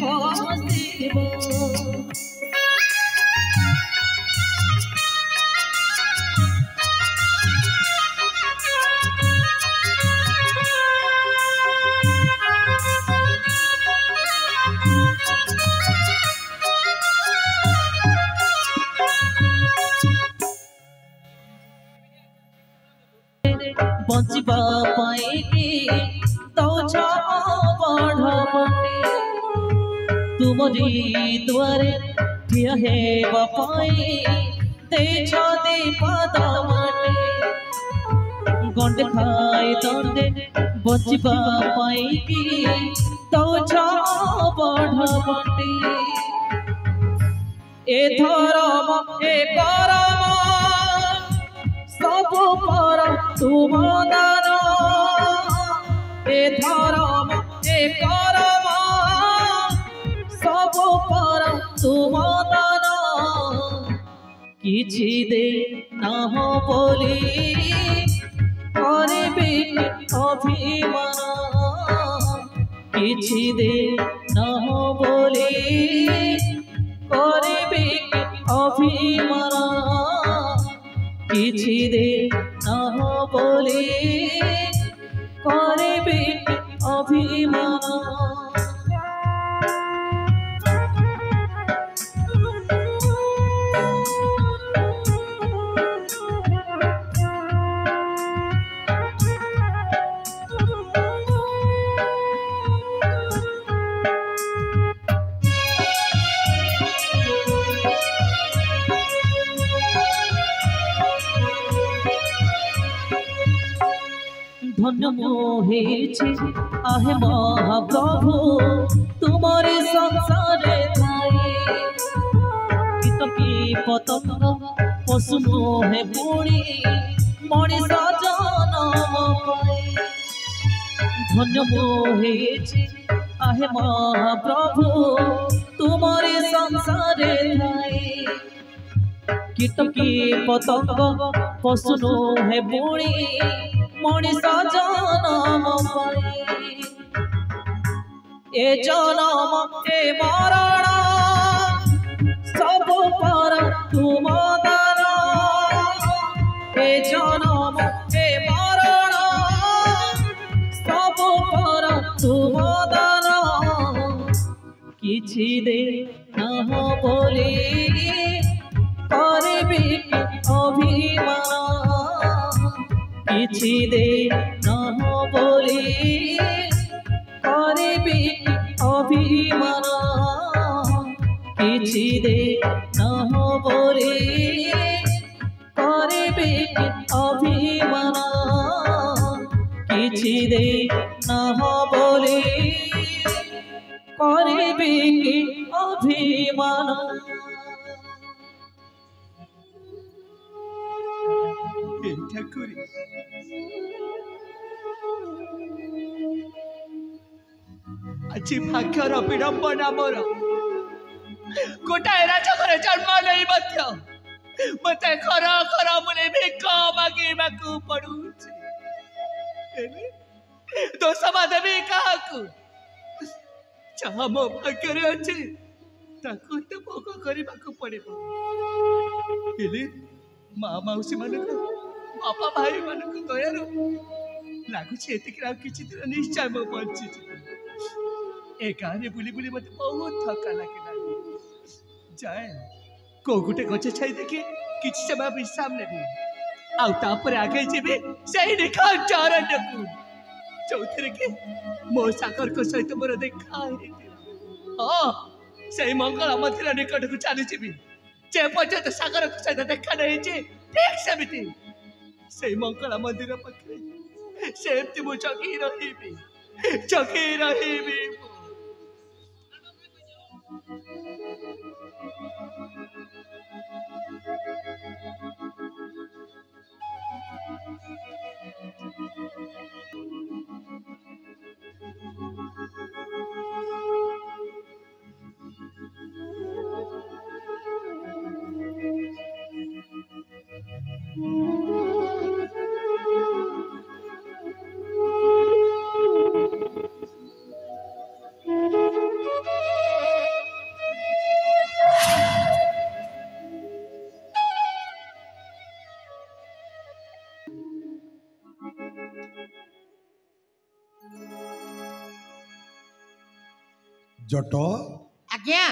ପଶିବ बंचिबा पाई दौछ बढ़ पटे तुमरी दुआरे ठिया हेबा पाई देछ दीपद मटे गंडे खाए दंडे बंचिबा पाई दौछ बढ़ पटे ए धरम ए करम सब पर तुम दान ए धरम ए करम सब पर तुम दान किछि दे न बोली करबे अभिमान किछि दे न बोली करबे अभिमान किछि दे न बोले करबे अभिमान धन्य मोहे आहे महाप्रभु तुम्हारे संसारे थाई कीट की पतंग पशु मोहे पुणी मनीष जनम पाए धन्य मोहे आहे महाप्रभु तुम्हारे संसारे थाई कीट की पतंग पशु मोहे पुणी मनीष जनम पाई ए जनम ए मरण सब पर तुम दान ए जनम ए मरण सब पर तुम दान किछि दे न बोली करबे अभिमान किछि दे न बोली करबे अभिमान किछि दे न बोली करबे अभिमान किछि दे न बोली करबे अभिमान ठाकुरी आज भाग्यर विडंबना मोर गोटाए राजघर जन्म नहीं मत खर खर मुझे भिक मागेको पड़ुछ दोष देवी क्या जहाँ मो भाग्य अच्छे तो भोग करने पड़ो माँ मौसी मान बापा भाई मान दयार लगुच किसी दिन निश्चय मो बची ए गाँव बुली बुली मत बहुत थका लगे जाए को गोटे गच छाई देखी किसी समय विश्राम नेबी आउे आगे जी से चरण को जो कि मो सागर को सहित मोर देखा हाँ से मंगल मंदिर निकट को चली जी जे पर्यंत सागर सहित देखा नहीं ठीक सेमती से मंगला मंदिर पाखे सेमती मु जगी रही जट आज्ञा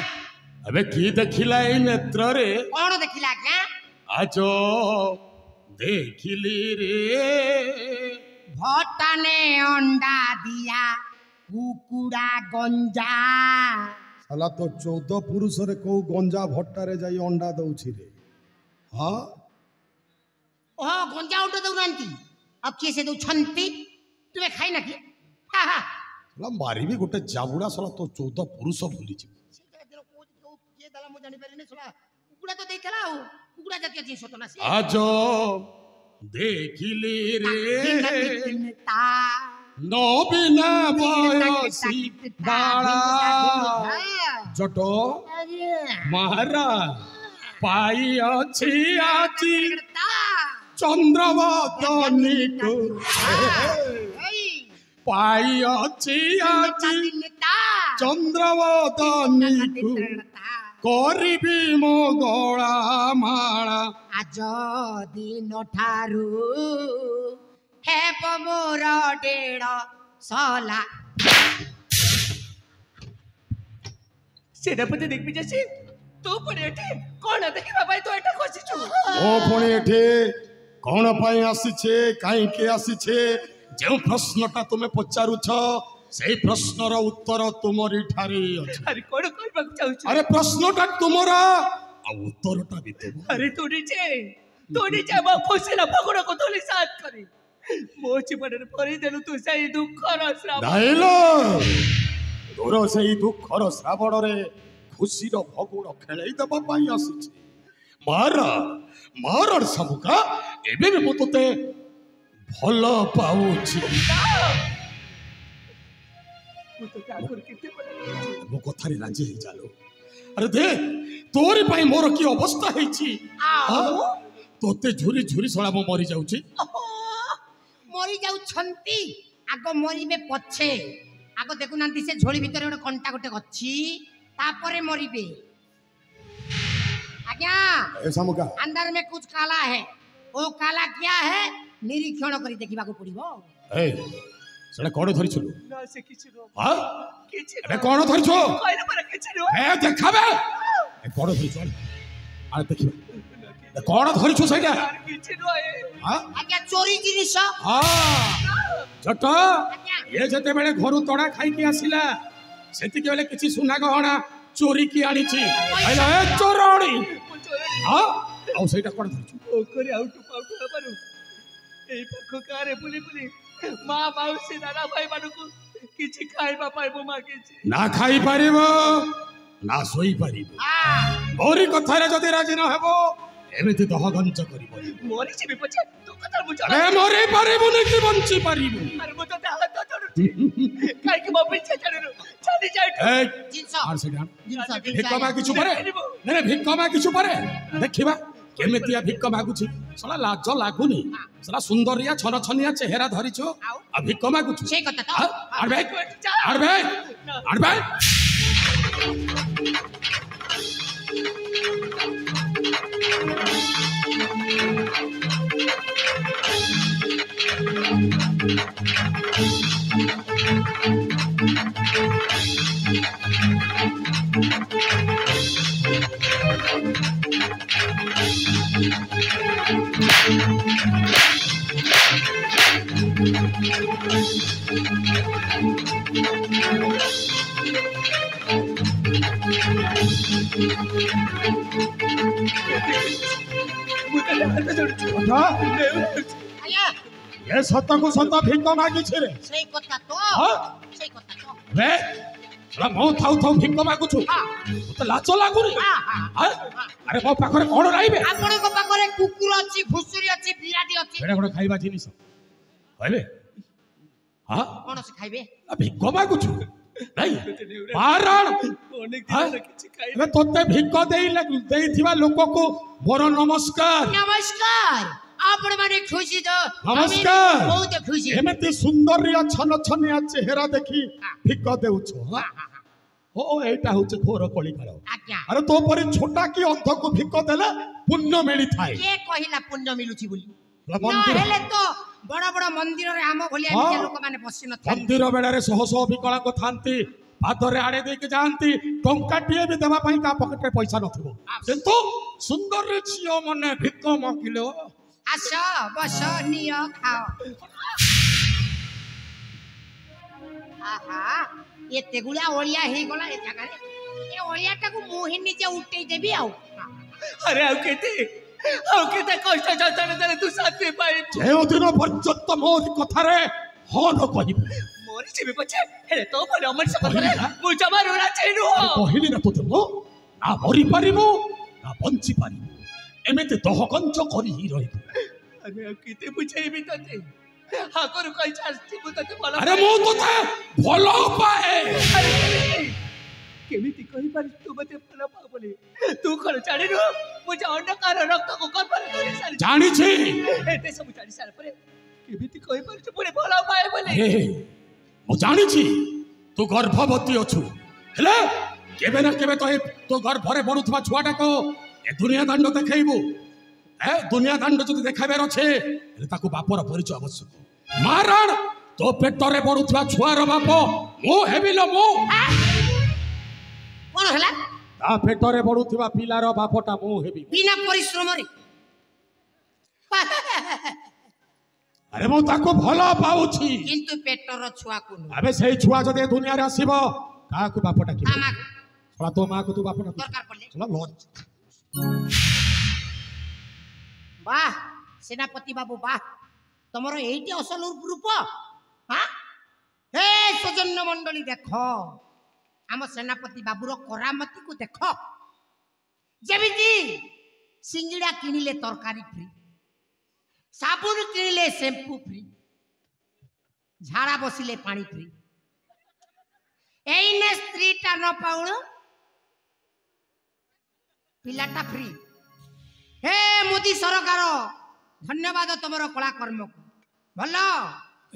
अबे की देखिला ए नेत्र रे कौन देखिला आज्ञा आज देखिली रे भटाने अंडा दिया कुकुड़ा गंजा साला तो 14 पुरुष रे को गंजा भट्टा रे जाई अंडा दउछि रे हां ओह गंजा अंडा दउनांती अब किए से दउछंती तुम्हें खाई ना कि हा हा साला मारी भी गोटे जाबुड़ा साला तो 14 पुरुष भूली छी सेटा देलो को किए दला मु जानि पारिने सोला कुकुड़ा तो देइथला हो कुकुड़ा जातिय जिंस तो ना से आज देखिली रे नो बिना बयसी बाळा जट महाराज पाई अछि आजी चंद्रवदनी को पाई अछि आजी चंद्रवदनी को करिबी मो गळा माळा आज दिन ठारू हेब मोर डेढ़ सला सेनापति देखबी जैसे तू पड़े एठे कोन देखि बाबा तो एठे खसिछु ओ पुणी एठे कौन पाई आसीछे काई के आसीछे जो प्रश्नटा तुमे पचारुछ सेई प्रश्नर उत्तर तुमरी ठारे अछि अरे कोन कहबा चाहछु अरे प्रश्नटा तुमरा आ उत्तरटा भी तुम अरे तू नीचे बा खुशी ना पकड़ को तोली साथ करे मो जीवन रे भरी देलु तू सही दुख र श्राप दाइलो दूर सेई दुखर श्रावण रे खुशीर भगुण खेलै दबा पाई आसीछे मार सबका एबे भी मते भल पाउछि तू तो ठाकुर किते पड़े मो कथारे राजी हे जालो अरे दे तोरी पाई मोर की अवस्था हेछि तोते झुरी झुरी सळा मो मरि जाउछि मरी जाऊ छंती आगो मरिबे पछे आगो देखु नांती से झोली भीतर गोटे कंटा गोटे अछि तापरे मरिबे आज्ञा ऐसा मुका अंदर में कुछ काला है वो काला क्या है निरीक्षण करी देखिबा को पड़िबो ए सडा कोन धरि छलु ना से किछि रो हां किछि अबे कोन धरि छो कहले पर किछि रो ए देखाबे ए कोन धरि छो आ देखिबा कोन धरि छो सैडा किछि रो ए हां आज्ञा चोरी जिनिस हां जट ये जते बेले घरु तोड़ा खाई के आसिला सेति के बेले किछि सुना गहना चोरी की आनी छी आइला ए चोराणी हां आउ सैडा कोन धरि छो ओ करे आउट पाउट हबारु एई पख कारे बुली बुली मां माउसी दादा भाई मानकु किछि खाइबा पाइबो मागेछि ना खाई पारिबो ना सोई पारिबो मोरी कथारे जदि राजी न हेबो एमिति दहगंच करिबो मोरी छिबि पछे तू कथार बुझ अरे मोरी पारिबो कि बंची पारिबो अरे मो तो हाथ तो जोडुछि काई के मो पीछे चलेरो चली जाय ए जिनिस आर सैडा जिनिस भिक्कमा किछु परे ने भिक्कमा किछु परे देखिबा केमितिया भिक्क मागुछि सला लाज लागुनी सला सुंदरिया छन छनिया चेहरा धरिछो आ भिक्क मागुछु से कथा तो आरबे मुतले हाथ जोडुछु आया ये सत को सत भिक्क मागिछि रे से कथा तो हां से कथा तो रे सला मो थाउ थाउ भिक्क मागुछु हां तो लाज लागुनी हां अरे मो पाखरे कोन राइबे आपण को पाखरे कुकुर अछि घुसुरी अछि बिराडी अछि एडा कोन खाइबा जिनिस कहबे हां कोन से खाइबे भिक्क मागुछु नहीं मारण अनेक दिन किछि खाइ अरे तोते भिक्क देइथिबा लोक को मोर नमस्कार नमस्कार आपण माने खुशी तो नमस्कार बहुत खुशी एमती सुंदरिया छन छनिया चेहरा देखी भिक्क देउछो ओ एटा होचे घोर कली काल आज्ञा अरे तो परी छोटा की अंध को भिक्क देला पुण्य मिली थाए के कहिला पुण्य मिलुची बोली मंदिर हेले तो बड़ बड़ मंदिर रे आम भलिया लोक माने बसि न थाई मंदिर बेड़ा रे शह शह विकलांग थांती ପାଦରେ ଆଡ଼େ ଦେଇକି ଯାଆନ୍ତି ଟଙ୍କାଟିଏ ବି ଦେବା ପାଇଁ ତା ପକେଟରେ ପଇସା ନଥିବ କିନ୍ତୁ ସୁନ୍ଦର ଝିଅ ମାନେ ଭିକ ମଙ୍ଗିଲେ ଆସ ବସ ନିଅ ଖାଅ। ଆହା ଏତେ ଗୁଡା ଅଳିଆ ହେଇଗଲା ଏ ଜାଗାରେ। ଏ ଅଳିଆଟାକୁ ମୁଁ ହିଁ ନିଜେ ଉଠେଇ ଦେବି ଆଉ। अरे केते कष्ट जतन देले तू शांति पाइबू ଯେଉଁଦିନ ପର୍ଯ୍ୟନ୍ତ ମୋରି କଥାରେ ହଁ ନ କହିବୁ मोरी जीवी पछे हेले तो पर अमर सकतरे मु जमा रुला चेनु हो କହିଲି ନା ତୋତେ ମୁଁ ନା ମରିପାରିବୁ ନା ବଞ୍ଚି ପାରିବୁ ଏମିତି ଦହଗଞ୍ଜ କରି ହିଁ ରହିବୁ। अरे केते बुझेबी तते हाकरू कहि छास्ती मु तते बोला ଆରେ ମୁଁ ତୋତେ ଭଲ ପାଏ। केमिति कहि पारि तू मते फल पा बोले तू खर चाडी रो मु जा अंडकार रक्त को कर पर तोरे सारी ଜାଣିଛି एते सब चाडी सार परे केमिति कहि पारि तू पुरे भला पाए बोले ମୁଁ ଜାଣିଛି ତୁ ଗର୍ଭବତୀ ଅଛୁ ହେଲେ କେବେ ନା କେବେ ତୋ ଗର୍ଭରେ ବଢୁଥିବା ଛୁଆଟାକୁ ଏ ଦୁନିଆ ଦାଣ୍ଡ ଦେଖେଇବୁ। ଏ ଦୁନିଆ ଦାଣ୍ଡ ଯଦି ଦେଖାଇବାର ଅଛି ହେଲେ ତାକୁ ବାପର ପରିଚୟ ଆବଶ୍ୟକ। ମାରଣ ତୋ ପେଟରେ ବଢୁଥିବା ଛୁଆର ବାପ ମୁଁ ହେବି ଲୋ ମୁଁ। କଣ ହେଲା? ତା ପେଟରେ ବଢୁଥିବା ପିଲାର ବାପଟା ମୁଁ ହେବି। ବିନା ପରିଶ୍ରମରେ ଆରେ ମୁଁ ତାକୁ ଭଲ ପାଉଛି କିନ୍ତୁ ପେଟର ଛୁଆକୁ ନୁହେଁ। ଏବେ ସେଇ ଛୁଆ ଯଦି ଏ ଦୁନିଆରେ ଆସିବ କାହାକୁ ବାପଟା କି ଆମକୁ ଶଳା ତୋ ମାଆକୁ ତୁ ବାପଟା ଦରକାର ପଡିଲେ ଶଳା ଲଜ ବାহ ସେନାପତି ବାବୁ ବାହ ତମର ଏଇଟି ଅସଲ ରୂପ। ହଁ ହେ ସୌଜନ୍ୟ ମଣ୍ଡଳୀ ଦେଖ ଆମ ସେନାପତି ବାବୁର କରାମତିକୁ ଦେଖ। ଯେମିତି ସିଙ୍ଗିଡ଼ା କିଣିଲେ ତରକାରୀ ଫ୍ରି, ସାବୁନ କିଣିଲେ ଶ୍ୟାମ୍ପୁ ଫ୍ରି, ଝାଡ଼ା ବସିଲେ ପାଣି ଫ୍ରି। ଏଇନେ ସ୍ତ୍ରୀଟା ନ ପାଉଣ ପିଲାଟା ଫ୍ରି। हे मोदी सरकार धन्यवाद तुमर कला कर्म को भल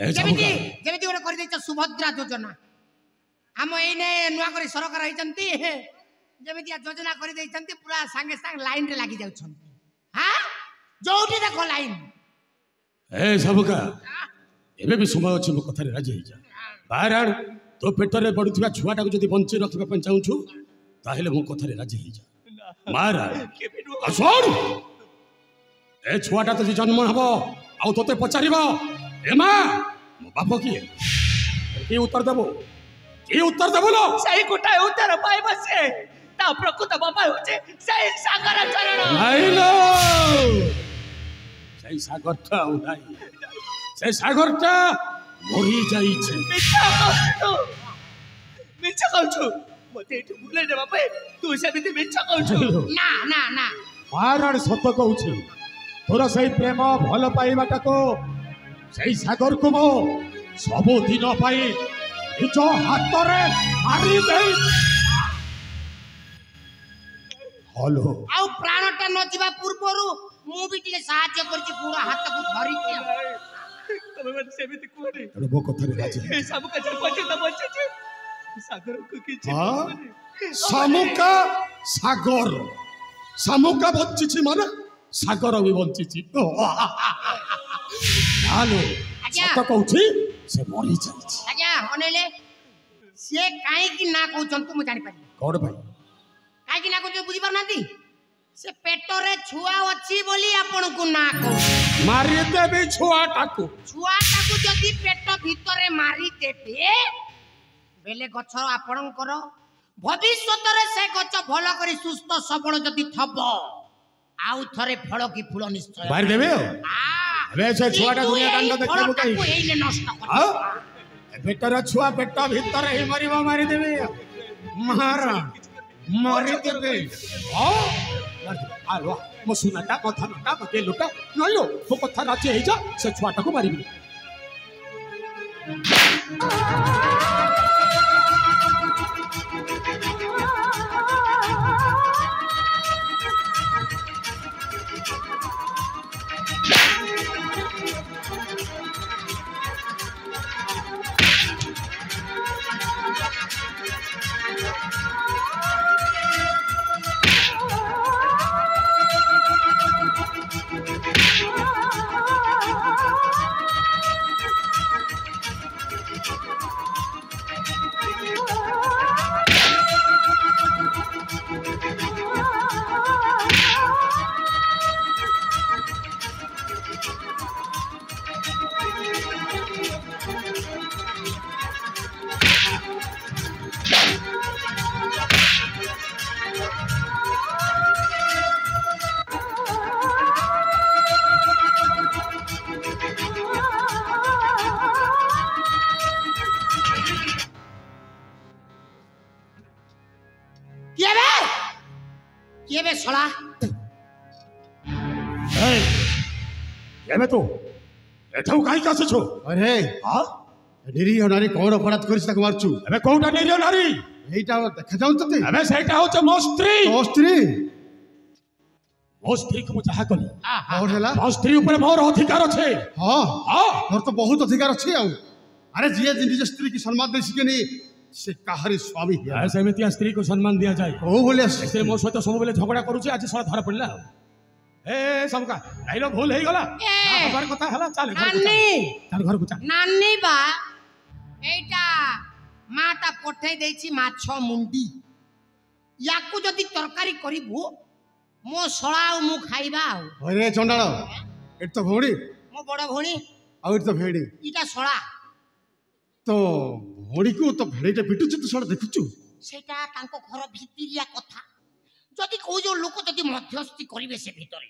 जेमिति जेमिति गोटे कर देछ सुभद्रा योजना हम एने नुआ करी सरकार होइचंती जेमिति योजना कर देइचंती पूरा संगे संग लाइन रे लागि जाउछंती। हां जोठी देखो लाइन ए सबका एबे भी समय अछि मो कथारे राजी होई जा। बाहर तो पेटरे पडुथिबा छुआटाକୁ ଯଦି ବଞ୍ଚି ରଖିବା ପାଇଁ ଚାହୁଁଛୁ ତାହେଲେ ମୋ କଥାରେ ରାଜି ହେଇ ଯା। मारा असोड़ ए छुआटा तो जन्म हब आउ तोते पचारिबो ए मां मो बाप किए की उत्तर देबो लो सही गोटाए उत्तर पाए बसे ता प्रकृत बाबा होचे सही सागर चरण नाही लो सही सागरटा उडाई से सागरटा मरी जाई छे। मिछा कहछु मते एठु बुले दे बापे तू सेमिति मिछा कहछु ना ना ना मारण सत कहूछि तोर सही प्रेम भल पाइबाटा को सही सागर को मो सब दिन पाई निज हाथ रे मारी दे हेलो आउ प्राणटा न जीवा पूर्वरु मु भी टिके सहाय्य करछि पूरा हाथ को धरि के तमे मन सेमिति कोने तोर बो कथा रे राजी ए सब का चल पछे त बच्चे छे सागर को किछि सामुका सागर सामुका बच्ची माने सागर भी बंची हालो सत कहूछि से मरी जाइछि। आज्ञा अनेले से काहे कि ना कहउछन तू म जानि पारि कोड भाई काहे कि ना कहउछ बुझि पार नांती से पेटरे छुआ अछि बोली आपन को ना कहउ मारी देबे छुआटाकू छुआटाकू जदी पेट भितरे मारी देबे बेले गछ आपणकर भविष्यत रे से गछ भल करी सुस्थ सबल जदी थब आउ थरे फल की फूल निश्चय मारी देबे अबे से छुआटा दुनिया कांड देखबो कई एइले नष्ट कर बेटर छुआ पेट भीतर ही मरिबो मारी देबे महाराज मारी देबे ओ आलो मो सुनाटा कथा नटा बके लुटा नलो मो कथा राजी हे जा से छुआटा को मारिबी किए बे सला एमे तो एठाउ काई कासे छो अरे हां निरी नारी कौन अपराध करिस ताको मारछु एमे कोउटा निरियो नारी एटा देखा जाउ तते एमे सेटा होचे मो स्त्री तो स्त्री मो स्त्री को जहा कली और हैला मो स्त्री ऊपर मोर अधिकार छे हां हां मोर तो बहुत अधिकार अछि आ अरे जिए निज स्त्री की सम्मान दे सिकेनी से काहरी स्वामी है ऐसे में स्त्री को सम्मान दिया जाए ओ बोले इसलिए मो सहित सब बेले झगड़ा करूची आज सारा धरा पड़ला ए सबका डायलॉग भूल हे गला हमार कथा हला चल घर को चल घर को चल नानी बा एटा माटा पठे देछि माछ मुंडी याकू जदी तरकारी करिबू मो सळा मु खाइबा अरे चंडाळ एट तो भौणी मो बड़ भणी आ एट तो भेड़ी इटा सळा तो भौणी को तो भेड़ीटा पिटुछु तो सड़ देखुछु सेटा तांको घर भितिरिया कथा जदी को जो लोक जदी मध्यस्थी करिवे से भितरे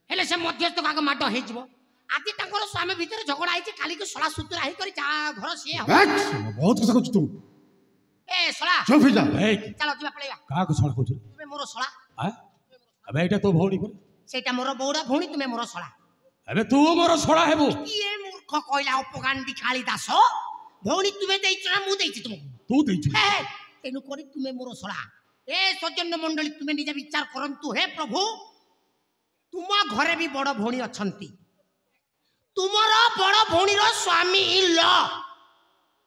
हेले से मध्यस्थ काग माट हे जबो आदि तांकर स्वामी भितरे झगड़ा आइছে काली को सळा सुतरा हे करी जा घर से हो बहुत कथा कहछु तू ए सळा चल फिर जा ए चलो जिबा पळेबा का को छळ कहछु तुमे मोर सळा हां अबे एटा तो भौणी पर सेटा मोर बौड़ा भणी तुमे मोर सळा अबे तू मोर छळा हेबो किए मूर्ख कहला उपगांडी खाली दास भौणी तुमे देइछ ना मु देइछ तुमको तू देइछु तेनु करी तुमे मोर सळा ए सज्जन मंडली तुमे निज विचार करंतु हे प्रभु तुम घरे भी बड़ भौणी अछंती तुमर बड़ भौणीर स्वामी ल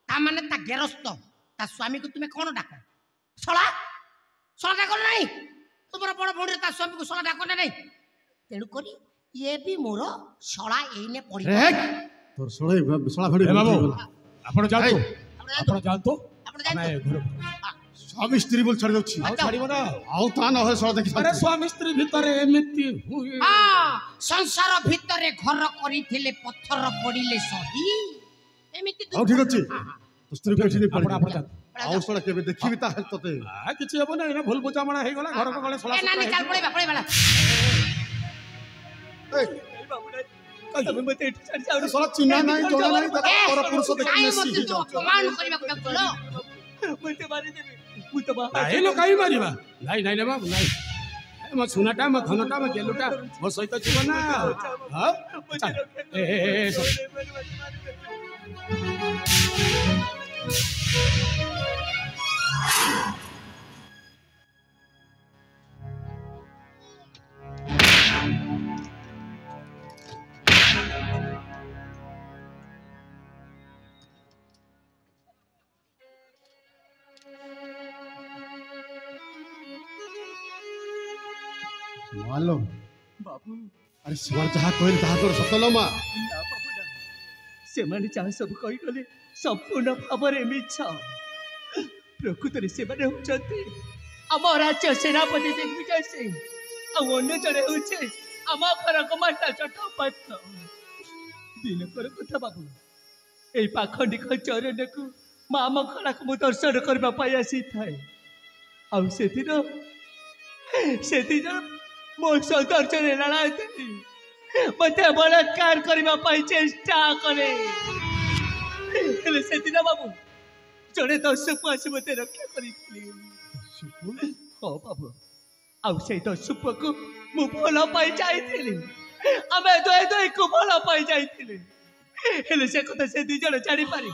ता माने ता गेरस्त ता स्वामी को तुमे कोन डाक सळा सळा डाक नाही तुमर बड़ भौणीर ता स्वामी को सळा डाक नाही तेनु करी ये भी मोर सळा एइने पड़ी रे तोर सळा भेड़ी ए बाबू आपण जातो ए, आपण जातो आपण जातो। मैं घर स्वामी स्त्री बोल छड़ दउछि आउ छाड़िबो ना आउ ता न होय सळा देखि अरे स्वामी स्त्री भितरे एमिति हुए हाँ संसार भितरे घर करिथिले पत्थर पड़िले सही एमिति आउ ठीक अछि तो स्त्री को एठी आपण आपण जातो आउ सळा केबे देखिबि ता हेल तते आ किछि हेबो ना एना भूल बुझामणा हे गला घर को गले सळा ए नानी चल पड़ेबा ए तमे मते एठी छाड़ जाऊ सळा चिन्हा नाही जोडा नाही ता पर पुरुष देखि काई मते नेसी तो अपमान करबा चलो मते मारी देबे मु तो बाहर नाही लो काई मारिबा नाही नाही बाबू नाही म सुनाटा म धनटा म गेलुटा म सहित जीवन ना हां ए मालो बाबू अरे सिवार जहा कोइल ताहा तोर सतलो मा ना बाबू ना से माने चाह सब कहि गले संपूर्ण भाବରେ ମିଛ ପ୍ରକୃତରେ ସେମାନେ ହେଉଛନ୍ତି ଆମ ରାଜ୍ୟ ସେନାପତି ଦିଗ୍ବିଜୟ ସିଂ ଆଉ ଅନ୍ୟ ଜଣେ ହେଉଛି ଆମ ଘର କମାଣ୍ଡା ଚଟ୍ଟୋପାଧ୍ୟାୟ ଦିନକର କଥା ବାବୁ ଏଇ ପାଖଣ୍ଡିକ ଚରଣକୁ ମା ମଙ୍ଗଳାକୁ ମୁଁ ଦର୍ଶନ କରିବା ପାଇଁ ଆସିଥାଏ ଆଉ ସେଦିନ ମୋ ସୌନ୍ଦର୍ଯ୍ୟରେ ଲଳାଇଥିଲି ମତେ ବଳାତ୍କାର କରିବା ପାଇଁ ଚେଷ୍ଟା କଲେ ହେଲେ ସେଦିନ ବାବୁ ଜଣେ ଦସ୍ୟୁକୁ ଆସି ମତେ ରକ୍ଷା କରିଥିଲେ ହଁ ବାବୁ ଆଉ ସେଇ ଦସ୍ୟୁକୁ ମୁଁ ଭଲ ପାଇ ଯାଇଥିଲି ଆମେ ଦୁଇକୁ ଭଲ ପାଇ ଯାଇଥିଲେ ହେଲେ ସେ କଥା ସେ ଦି ଜଣ ଜାଣିପାରି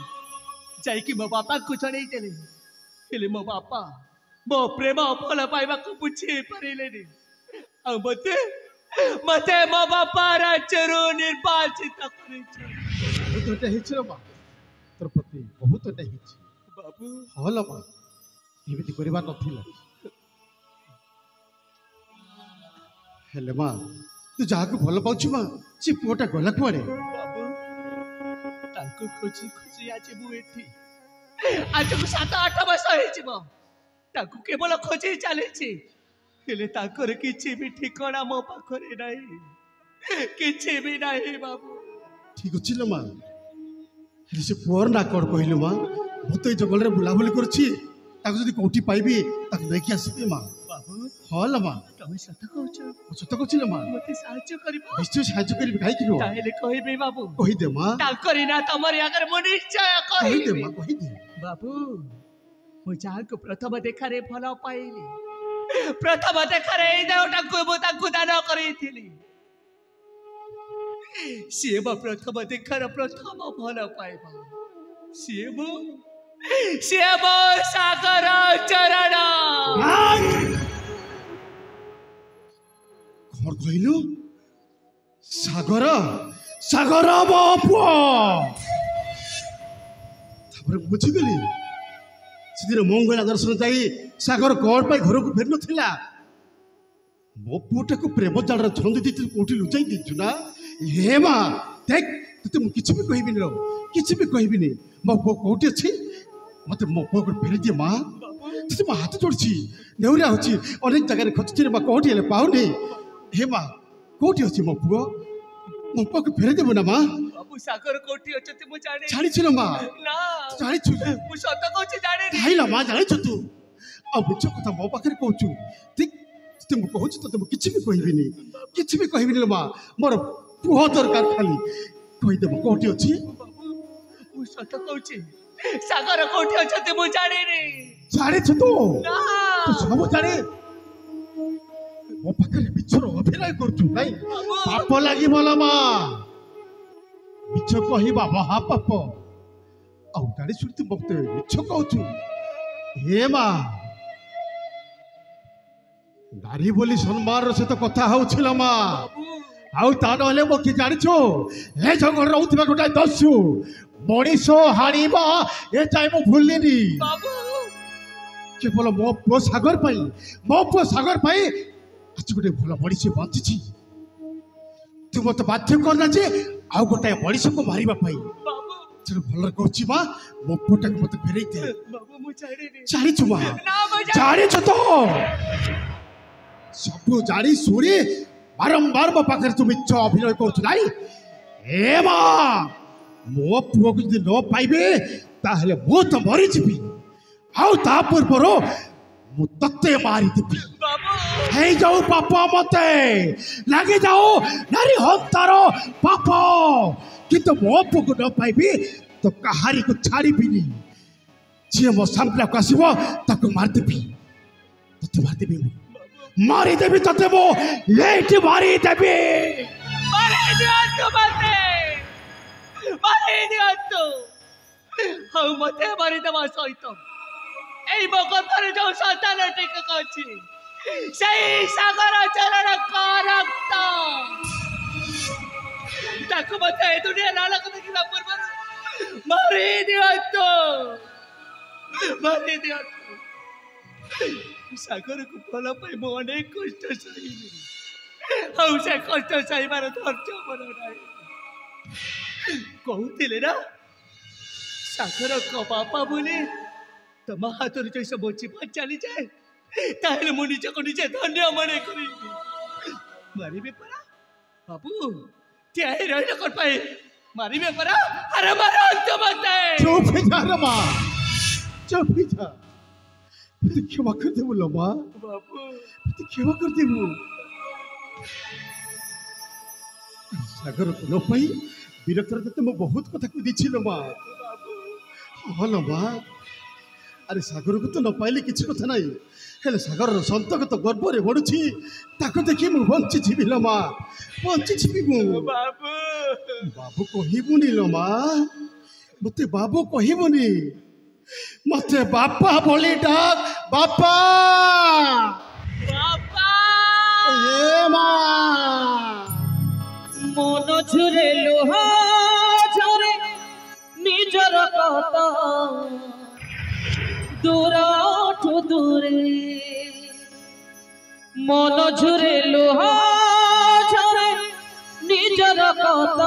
ଯାଇକି ମୋ ବାପାଙ୍କୁ ଜଣେଇଥିଲେ ହେଲେ ମୋ ବାପା ମୋ ପ୍ରେମ ଭଲ ପାଇବାକୁ ବୁଝେଇ ପାରିଲେନି ଆଉ ମତେ ମୋ ବାପା ରାଜ୍ୟରୁ ନିର୍ବାଚିତ କରିଛନ୍ତି बहुत हेछि रे मा तोर प्रति बहुत हेछि बाबू हल मा एमिति करबा नथिला हेले मा तू जाके भल पाउछु मा से पुओटा गला कुआडे बाबू ताको खोजी खोजी आज मु एठी आज को 7-8 वर्ष ହେଇଯିବ ताको केवल खोजी ଚାଲିଛି ହେଲେ ତାଙ୍କର କିଛି ବି ଠିକଣା ମୋ ପାଖରେ ନାହିଁ କିଛି ବି ନାହିଁ ବାବୁ ठीक अछि ल मा हेले से पुअर ना कोड कहिलु मा भूत ए जंगल रे बुलाबुली करछि ताको जदी कोठी पाइबी ताको लेके आसीबी मा बाबू हल मा ତମେ ସତ କହୁଛ सत कछि ल मा ମୋତେ ସାହାଯ୍ୟ କରିବ निश्चय साहाय्य करिबी काई किनो ତାହେଲେ କହିବି ବାବୁ कहि दे मा ତାଙ୍କରି ନା ତମରି ଆଗରେ ମୁଁ ନିଶ୍ଚୟ कहि दे କହିବି मा कहि दे ବାବୁ ମୁଁ ଯାହାକୁ ପ୍ରଥମ ଦେଖାରେ ଭଲ ପାଇଲି प्रथम देखार एई देहटा को दान करी सी मो प्रथम देखार प्रथम भल पाइबा सी मो सागर चरण कौन कहलु सागर सागर मो पुओ बुझीगली से मंगला दर्शन जाई सागर कौन पर घर को फेर ना मो पुटा को प्रेम जाल छंद दी कौटी लुचाई दीचु ना हे माँ देख तुझे मुझे किसी भी कहबिनी रो किसी भी कहबिनी मो पु कौटी अच्छी मत मो पु को फेर दिए माँ तुझे मो हाथ जोड़ी नेउरा होची अनेक जगह खोजुची माँ कौटी हेले पाउनी हे माँ कौटी अच्छी मो पुओ मो पु को फेर देबो ना माँ बाबू सागर कोठी अछते मु जाने जानी छु ना माँ ना जानी छु मु सत कहूची जाने खाइला माँ जानी छु तू आ मिछ कथा मो पाखरे कहूचु ठीक तुम कहूचु तो तुम किछि भी कहबिनी माँ मोर पुह दरकार खाली कहि देबो कोठी अछि मु सत कहूची सागर कोठी अछते मु जाने रे जानी छु तू ना तू सब जाने मो पाखरे मिछर अभिनय करछु नाही पाप लागि मला माँ मिछ कहिबा महापाप आ गाड़ी सुनते मत मिछ कहछु हे माँ नारी बोली सम्मान सहित कथा होउछिला माँ आउ ता नहले मो कि जानिछु हे जंगल रहउथिबा गोटाय दस्यु मणिषो हाणीबा ए चाहे मो भूलिनी बाबू केवल मो पुओ सागर पाई आज गोटे भल मणिष बंची तू मत बाध्य करना जे आउ गोटाय मणिष को मारिबा पाई बाबू चल भल कहछि माँ मो पुटा को मत फेरई दे बाबू मु जाने रे जानिछु माँ ना मु जानिछु तो सब जानी सुरी बारंबार मो पाखे तुम इच्छ अभिनय कर ए माँ मो पुओ को यदि न पाइबे ताहले मु तो मरी जीवी आउ ता पूर्वर मु तत्ते मारी देबी बाबू हे जाऊ पाप मते लगे जाओ नारी हत्यार पाप किंतु मो पुओ को न पाइबी तो कहारी को छाड़ीबिनी जे मो सामने को आसीबो ताको मार देबी तते मार देबी मारी देवी तते मो लेट मारी देवी मारे दियंतु मते मारे दियंतु हौ मते मारी देवा सहित एई बगतरे जो संतान टिक कछि सेई सागर चरण का रक्त ताको मते ए दुनिया लालक देखिला पूर्व मारी दियंतु सागर को भल पाई मो अनेक कष्ट सही आउ से कष्ट सहीबार धैर्य मोर कहते ना सागर को बापा बोले तुम हाथ जैसे मो जीवन चली जाए ताहले मो निज को निजे धन्य मने करी मारिबे परा बाबू त्याई रहिल कोन पाई मारिबे परा अरे मार अंत मते चुप जा रे माँ चुप जा तू क्षमा कर दे बोलो माँ बाबू तू क्षमा कर दे वो सागर को न पाई विरक्तर तते मो बहुत कथा को दिछि लो माँ हाँ लो माँ अरे सागर को तो न पाइले किछि कथा नहीं हेले सागर संतक तो गर्व रे बढ़ुछि ताको देखि मु बंची जीवी लो माँ बंची जीवी मु बाबू बाबू कहिबुनी लो माँ मते बाबू कहिबुनी मते बापा बोली डाक बापा बाबा ए माँ मन झुरे लोहा झरे निजर कत दूरठु दूरे मन झुरे लोहा झरे निजर कत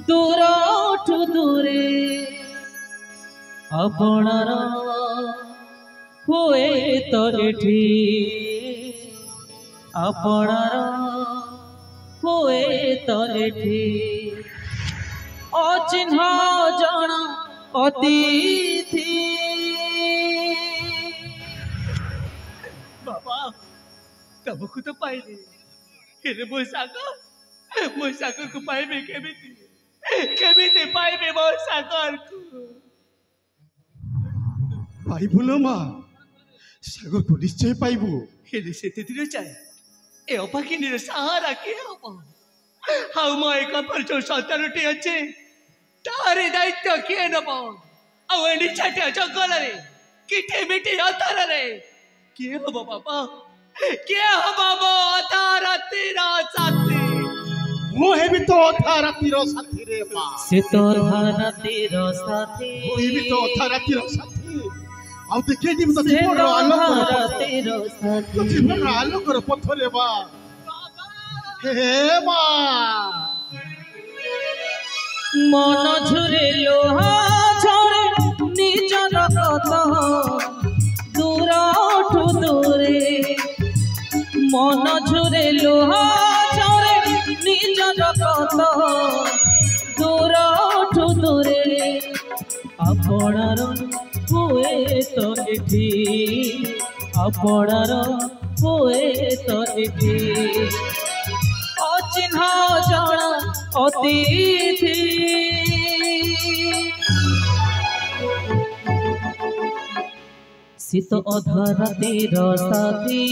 दूरठु दूरे आपणार हुए तो एठी आपणार हुए तो एठी अचिन्ह जन अतिथि बाबा तमको तो पाइले हेले मो सागर को पाइबे केमिति पाइबे मो सागर को पाई बोलो माँ सागर को निश्चय पाइबू हेले सेते दिन चाहे ए अपाकिनी सहारा के हब हाउ मो एक पर जो संतानटे अच्छे तारे दायित्व किए नब आउ एडी छाटिया जंगल रे किठे मिटे अतार रे किए हब बाबा किए हब मो अतार तेरा साथी मो हेबी तो अधा रातिर साथी रे बा से तो धारा तेरा साथी मो हेबी तो अधा रातिर साथी आउ देखे दिम तो से जीवन तो आलोक धारा कर तेरा तो साथी जीवन आलोक कर पथ रे बा हे बा मन झुरे लोहा झरे निजर कत दूर उठु दूरे मन झुरे लोहा झरे निजर कत दूर उठु दूरे आपणार हुए तो एठी आपणार हुए तो एठी अचिन्ह जन अतिथि शीत अधर तीर साथी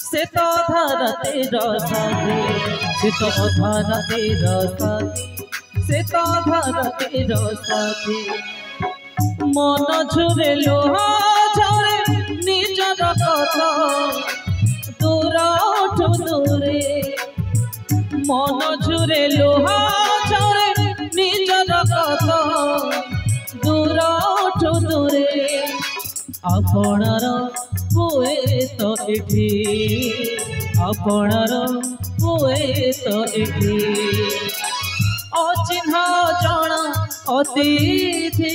शीत अधर तीर साथी शीत अधर तीर साथी शीत अधर तीर साथी मन झुरे लोहा झरे निजर कथा दूर उठु दूरे मन झुरे लोहा झरे निजर कथा दूर उठु दूरे आपणार हुए तो एठी आपणार हुए तो एठी अचिन्ह जन अतिथि